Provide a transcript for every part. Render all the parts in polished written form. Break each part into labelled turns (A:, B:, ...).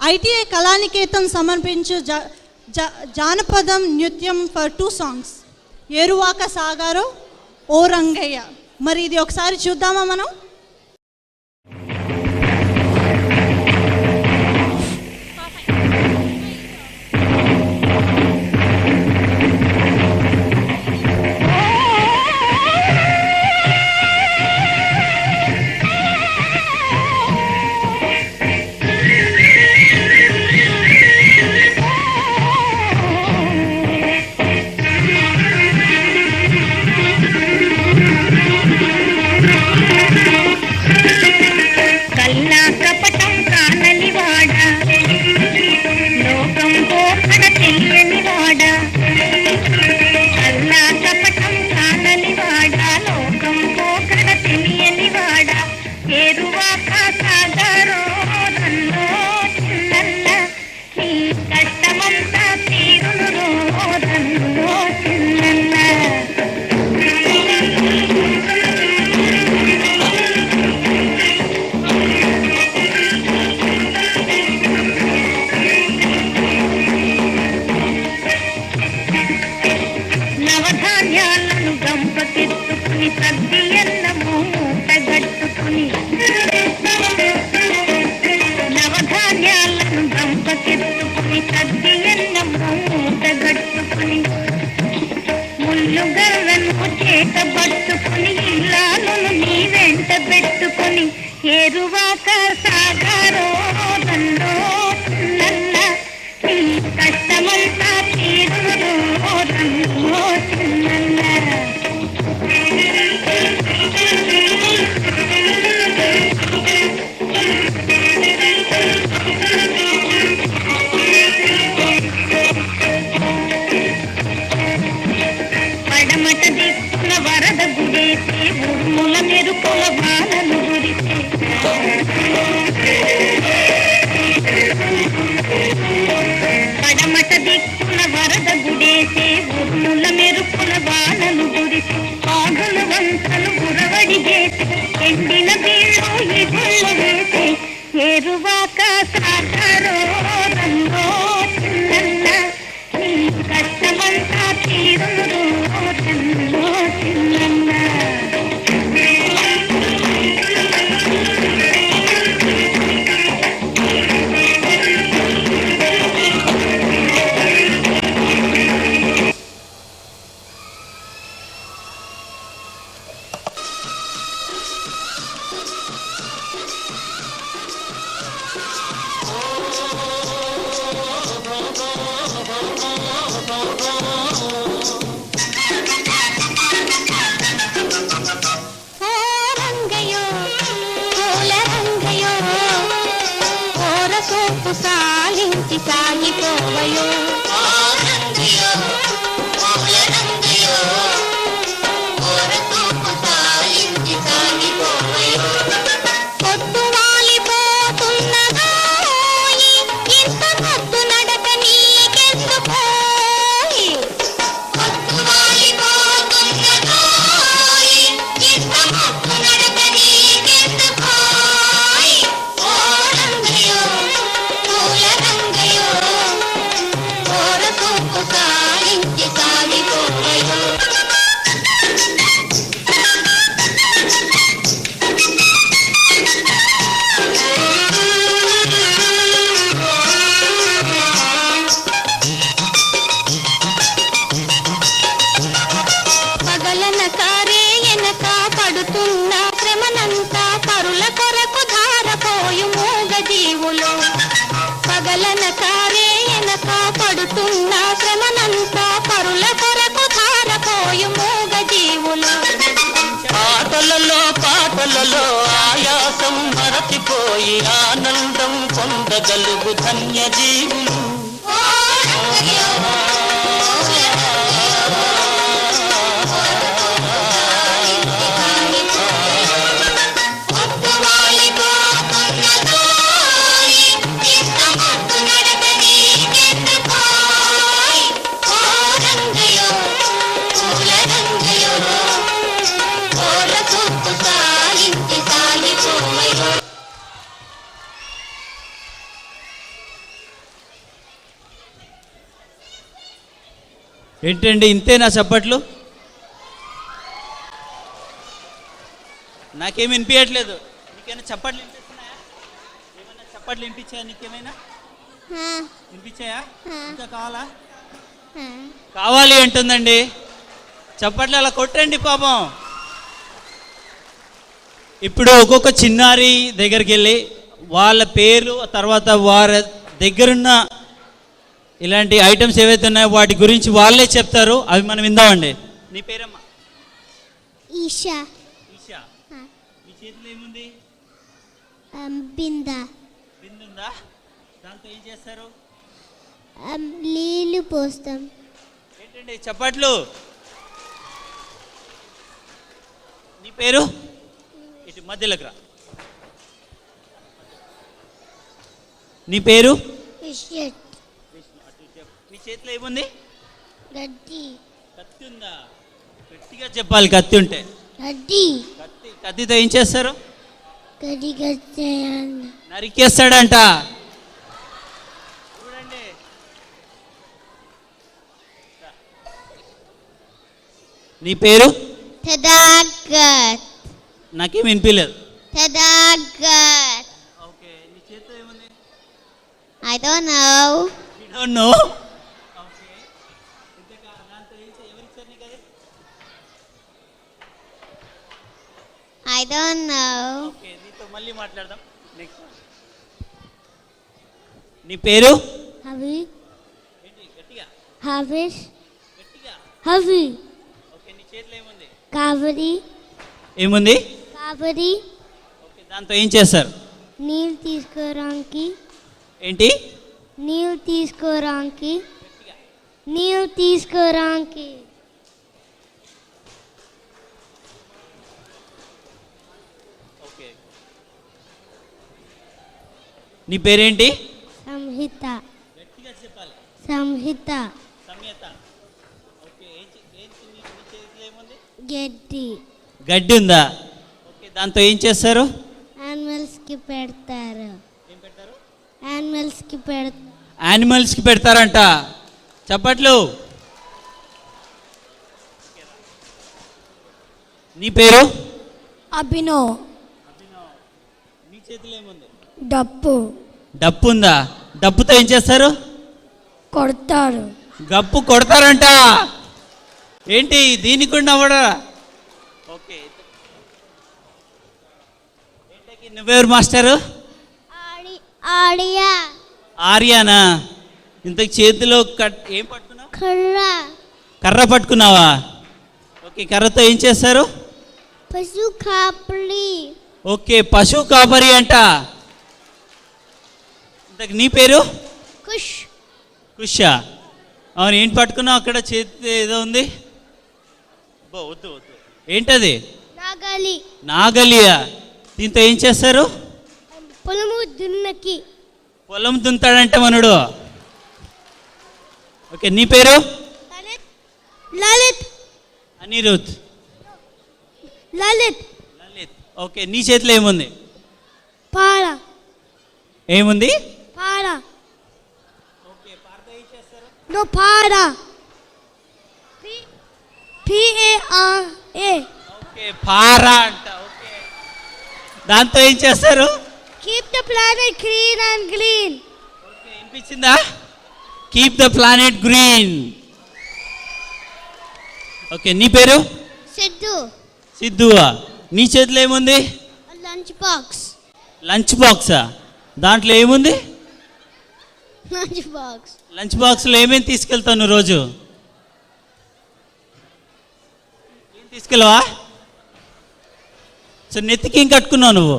A: ITI Kalaniketan సమర్పించు జానపదం నృత్యం ఫర్ 2 songs, ఏరువాక సాగారో ఓ రంగయ్య. మరి ఇది ఒకసారి చూద్దామా మనం?
B: ఏరువాక సాగరో దండో చిన్నన్న నీ కష్టమంతా తీరును దండో చిన్నన్న. పడమట దిక్కున వరద గుడేసి ఉరుముల మెరుపుల వానలు గురిసి పడమట దిక్కున వరద గుడేసి ఉరుముల మెరుపుల వానలు గురిసి ఆగుల వంతలు గురవడి చేసి ఎండిన బీళ్ళు ఇగుళ్ళు వేసి ఏరువాక సాగరో రంగో చిన్నన్న నీ కష్టమంతా తీరును రంగో చిన్నన్న. సాగించి సాగిపోవయో పొద్దు వాలిపోతున్నదో ఇంత పొద్దు నడక నీకెందుకోయి. పొద్దు వాలిపోతున్నదో ఇంత పొద్దు నడక నీకెందుకోయి. ఓ రంగయ్యో రంగయ్యో ఓరసూపు సాగించి సాగిపోవయో. పగలన కారే ఎనక పడుతున్న శ్రమనంతా పరుల కొరకు ధారపోయు మూగ జీవులు. పగలన కారే ఎనక పడుతున్న శ్రమనంతా పరుల కొరకు ధారపోయు మూగ జీవులు.
C: ఆటలలో పాటలలో ఆయాసం మరచిపోయి ఆనందం పొందగలుగు ధన్య జీవులు.
D: ఏంటండి ఇంతేనా చప్పట్లు? నాకేం వినిపించట్లేదు. నీకేమైనా చప్పట్లు వినిపిస్తున్నాయా? ఏమైనా చప్పట్లు వినిపించాయా? నీకేమైనా వినిపించాయా? ఇంకా కావాలా? కావాలి అంటుందండి. చప్పట్లు అలా కొట్టండి పాపం. ఇప్పుడు ఒక్కొక్క చిన్నారి దగ్గరికి వెళ్ళి వాళ్ళ పేరు, తర్వాత వారి దగ్గరున్న ఇలాంటి ఐటమ్స్ ఏవైతే ఉన్నాయో వాటి గురించి వాళ్ళే చెప్తారు. అవి మనం విందామండి. నీ పేరమ్మా?
B: ఈషా.
D: ఈషా. మీ చేతిలో ఏముంది?
B: బిందా.
D: బిందుందా? దాంతో ఏం చేస్తారు?
B: నీళ్ళు పోస్తాం.
D: ఏంటండి చప్పట్లు? నీ పేరు? ఇటు మధ్యలోకి రా. నీ పేరు? నీ చేతిలో ఏముంది?
B: గడ్డి.
D: కత్తి ఉందా? గట్టిగా చెప్పాలి. కత్తి ఉంటే.
B: గడ్డి.
D: కత్తితో ఏం చేస్తారు?
B: గడ్డి
D: నరికేస్తాడంట. చూడండి. నీ పేరు?
B: తదాగత్.
D: నాకేం వినిపించలేదు.
B: తదాగత్.
D: ఓకే. నీ చేతిలో ఏముంది?
B: I don't know.
D: You don't know? Okay. దాంతో ఎవరిచ్చారు నీకు అది?
B: I don't know.
D: ఓకే. నీతో మళ్ళీ మాట్లాడదాం. నెక్స్ట్. నీ పేరు?
B: Havi.
D: ఏంటి గట్టిగా?
B: Havish.
D: గట్టిగా.
B: Havi.
D: ఓకే. నీ చేతిలో ఏముంది?
B: Kaveri.
D: ఏముంది?
B: Kaveri.
D: ఓకే. దాంతో ఏం చేస్తారు?
B: నీళ్ళు తీసుకోవడానికి.
D: ఏంటి?
B: నీళ్ళు తీసుకోవడానికి. నీళ్ళు తీసుకోవడానికి.
D: ఓకే. నీ పేరేంటి?
B: సంహిత.
D: గట్టిగా చెప్పాలి.
B: సంహిత.
D: సమయత. ఓకే. ఏంటి నీ చేతిలో ఏముంది?
B: గడ్డి.
D: గడ్డి ఉందా? ఓకే. దాంతో ఏం చేస్తారు?
B: యానిమల్స్కి పెడతారు.
D: ఏం పెడతారు?
B: యానిమల్స్కి పెడతారు.
D: యానిమల్స్కి పెడతారంట. చప్పట్లు. నీ పేరు?
A: అభినవ్.
D: నీ చేతిలో ఏముంది?
A: డప్పు.
D: డప్పు ఉందా? డప్పుతో ఏం చేస్తారు?
A: కొడతారు.
D: గప్పు కొడతారంట. ఏంటి దీనికి కూడా నవ్వడా? ఓకే. ఏంటి నువ్వెవరు మాస్టరు?
B: ఆడియా.
D: ఆర్యానా? ఇంతకు చేతిలో ఏం పట్టుకున్నావు?
B: కర్ర.
D: కర్ర పట్టుకున్నావా? ఓకే. కర్రతో ఏం చేస్తారు?
B: పశు కాపరి.
D: ఓకే. పశువు కాపరి అంట. ఇంతకు నీ పేరు?
B: కుష్.
D: కుషా. అవును. ఏంటి పట్టుకున్నావు అక్కడ? చేతి ఏదో ఉంది. వద్దు వద్దు. ఏంటది?
B: నాగలి.
D: నాగలియా? దీంతో ఏం చేస్తారు?
B: పొలము దున్నకి.
D: పొలం దున్తాడంట మనడు. ఓకే. నీ పేరు?
B: లలిత్.
D: అనిరుద్.
B: లలిత్.
D: లలిత్. ఓకే. నీ చేతిలో ఏముంది?
B: పాడ.
D: ఏముంది?
B: పాడ.
D: ఓకే. పారతో ఏం చేస్తారు?
B: నో పాడ. PARA.
D: ఓకే. పారా అంట. ఓకే. దాంతో ఏం చేస్తారు?
B: Keep the planet green and clean.
D: Okay. వినిపించిందా? Keep the planet green. Okay. నీ పేరు?
B: సిద్ధు.
D: సిద్ధువా? నీ చేతిలో ఏముంది?
B: Lunch box.
D: లంచ్ బాక్సా? దాంట్లో ఏముంది?
B: Lunch box.
D: లంచ్ బాక్స్లో ఏమేమి తీసుకెళ్తావు నువ్వు రోజు? ఏం తీసుకెళ్ళవా? సో నెత్తికి ఏం కట్టుకున్నావు నువ్వు?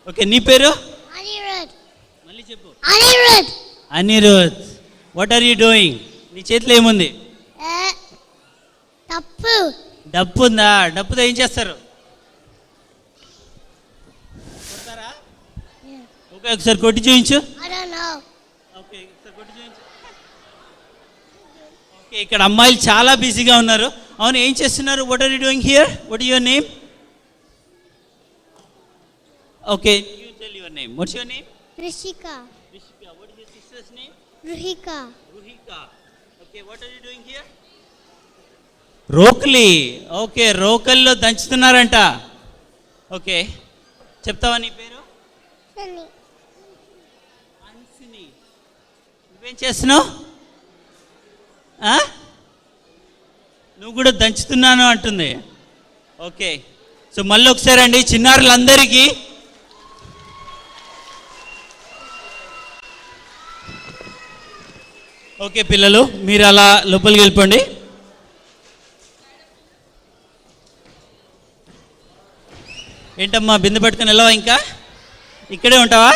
D: ఓకే. నీ పేరు?
B: అనిరుద్.
D: మళ్ళీ చెప్పు.
B: Anirudh.
D: Anirudh. What are you doing? నీ చేతిలో ఏముంది?
B: తప్పు.
D: డప్పు ఉందా? డప్పుతో ఏం చేస్తారు? కొడతారా? ఓకే. ఒకసారి కొట్టి చూపించు.
B: I don't know.
D: ఓకే. ఒకసారి కొట్టి చూపించు. ఓకే. ఇక్కడ అమ్మాయిలు చాలా బిజీగా ఉన్నారు. అవును. ఏం చేస్తున్నారు? What are you doing here? What your name? Okay. You tell your name. What's your name?
B: Rishika.
D: Rishika. What is your sister's name?
B: Ruhika.
D: Ruhika. Okay, what are you doing here? రోకలి. Okay, రోకల్లో దంచుతున్నారంట. Okay, చెప్తావా నీ పేరు?
B: Sunny.
D: అన్సిని. నువ్వేం చేస్తున్నావు? నువ్వు కూడా దంచుతున్నాను అంటుంది. Okay, so మళ్ళీ ఒకసారి అండి చిన్నారులందరికీ ఓకే పిల్లలు మీరు అలా లోపలికి వెళ్ళిపోండి. ఏంటమ్మా బిందె పట్టుకుని వెళ్ళవా? ఇంకా ఇక్కడే ఉంటావా?